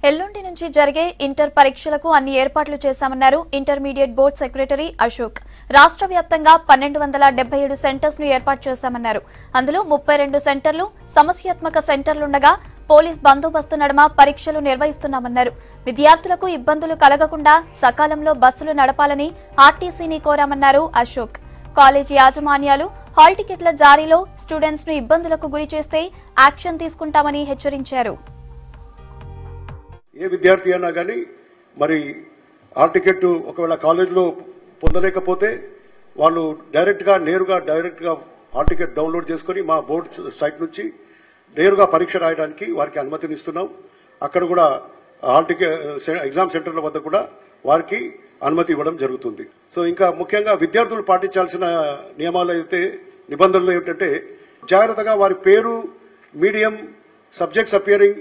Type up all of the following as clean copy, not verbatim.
ఎల్లుండి నుంచి జరిగే ఇంటర్ పరీక్షలకు అన్ని ఏర్పాట్లు చేశామన్నారు ఇంటర్మీడియట్ బోర్డు సెక్రటరీ అశోక్. రాష్ట్ర వ్యాప్తంగా 1277 సెంటర్స్ ను ఏర్పాటు చేశామన్నారు. అందులో 32 సెంటర్లు సమస్యాత్మక సెంటర్లుండగా పోలీస్ బందోబస్తు నడుమ పరీక్షలు నిర్వహిస్తున్నామన్నారు. విద్యార్థులకు ఇబ్బందులు కలగకుండా సకాలంలో బస్సులు నడపాలని ఆర్టీసీని కోరామన్నారు అశోక్. కాలేజీ యాజమాన్యాలు హాల్ టికెట్ల జారీలో స్టూడెంట్స్ ను ఇబ్బందులకు గురి చేస్తే యాక్షన్ తీసుకుంటామని హెచ్చరించారు. ఏ విద్యార్థి అయినా కానీ మరి హాల్ టికెట్ ఒకవేళ కాలేజీలో పొందలేకపోతే వాళ్ళు నేరుగా హాల్ టికెట్ డౌన్లోడ్ చేసుకుని మా బోర్డు సైట్ నుంచి నేరుగా పరీక్ష రాయడానికి వారికి అనుమతినిస్తున్నాం. అక్కడ కూడా హాల్ టికెట్ ఎగ్జామ్ సెంటర్ల వద్ద కూడా వారికి అనుమతి ఇవ్వడం జరుగుతుంది. సో ఇంకా ముఖ్యంగా విద్యార్థులు పాటించాల్సిన నిబంధనలు ఏమిటంటే జాగ్రత్తగా వారి పేరు, మీడియం, సబ్జెక్ట్స్ అపియరింగ్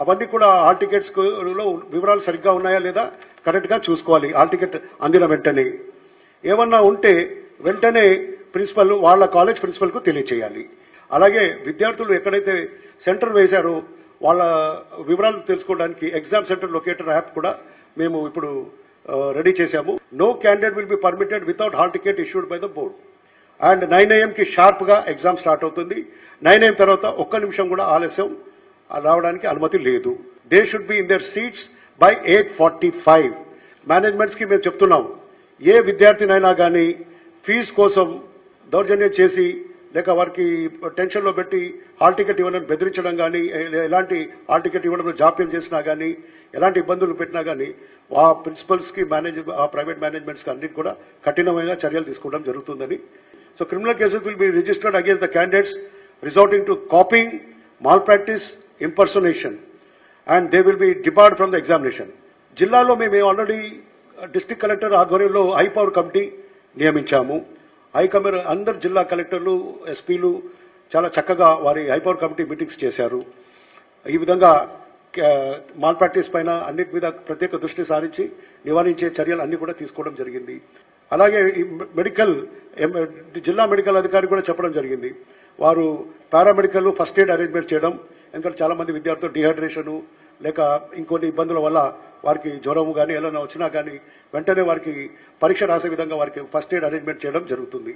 అవన్నీ కూడా హాల్ టికెట్స్ లో వివరాలు సరిగ్గా ఉన్నాయా లేదా కరెక్ట్ గా చూసుకోవాలి. హాల్ టికెట్ అందిన వెంటనే ఏమన్నా ఉంటే వెంటనే ప్రిన్సిపల్ వాళ్ళ కాలేజ్ ప్రిన్సిపల్ కు తెలియచేయాలి. అలాగే విద్యార్థులు ఎక్కడైతే సెంటర్ వేశారో వాళ్ళ వివరాలు తెలుసుకోవడానికి ఎగ్జామ్ సెంటర్ లొకేటర్ యాప్ కూడా మేము ఇప్పుడు రెడీ చేశాము. No candidate will be permitted without hall ticket issued by the board. And 9 AM కి షార్ప్ గా ఎగ్జామ్ స్టార్ట్ అవుతుంది. 9 AM తర్వాత ఒక్క నిమిషం కూడా ఆలస్యం రావడానికి అనుమతి లేదు. They should be in their seats by 8:45. Managements కి మేము చెప్తున్నాం, ఏ విద్యార్థినైనా కానీ ఫీజు కోసం దౌర్జన్యం చేసి లేక వారికి టెన్షన్ లో పెట్టి హాల్ టికెట్ ఇవ్వడం బెదిరించడం కానీ, ఎలాంటి హాల్ టికెట్ ఇవ్వడంలో జాప్యం చేసినా కానీ, ఎలాంటి ఇబ్బందులు పెట్టినా కానీ ఆ ప్రిన్సిపల్స్ కి ఆ ప్రైవేట్ మేనేజ్మెంట్స్ కి అన్నిటి కూడా కఠినమైన చర్యలు తీసుకోవడం జరుగుతుందని. So criminal cases will be registered against the candidates resorting to copying, malpractice, impersonation, and they will be debarred from the examination. జిల్లాలో మేము ఆల్రెడీ డిస్ట్రిక్ట్ కలెక్టర్ ఆధ్వర్యంలో హై పవర్ కమిటీ నియమించాము. అందరు జిల్లా కలెక్టర్లు, ఎస్పీలు చాలా చక్కగా వారి హై పవర్ కమిటీ మీటింగ్స్ చేశారు. ఈ విధంగా మాల్ ప్రాక్టీస్ పైన అన్నిటి మీద ప్రత్యేక దృష్టి సారించి నివారించే చర్యలు అన్ని కూడా తీసుకోవడం జరిగింది. అలాగే ఈ జిల్లా మెడికల్ అధికారి కూడా చెప్పడం జరిగింది, వారు పారామెడికల్ ఫస్ట్ ఎయిడ్ అరేంజ్మెంట్ చేయడం. ఎందుకంటే చాలా మంది విద్యార్థులు డిహైడ్రేషన్ లేక ఇంకొన్ని ఇబ్బందుల వల్ల వారికి జ్వరం కానీ ఏదైనా వచ్చినా కానీ వెంటనే వారికి పరీక్ష రాసే విధంగా వారికి ఫస్ట్ ఎయిడ్ అరేంజ్మెంట్ చేయడం జరుగుతుంది.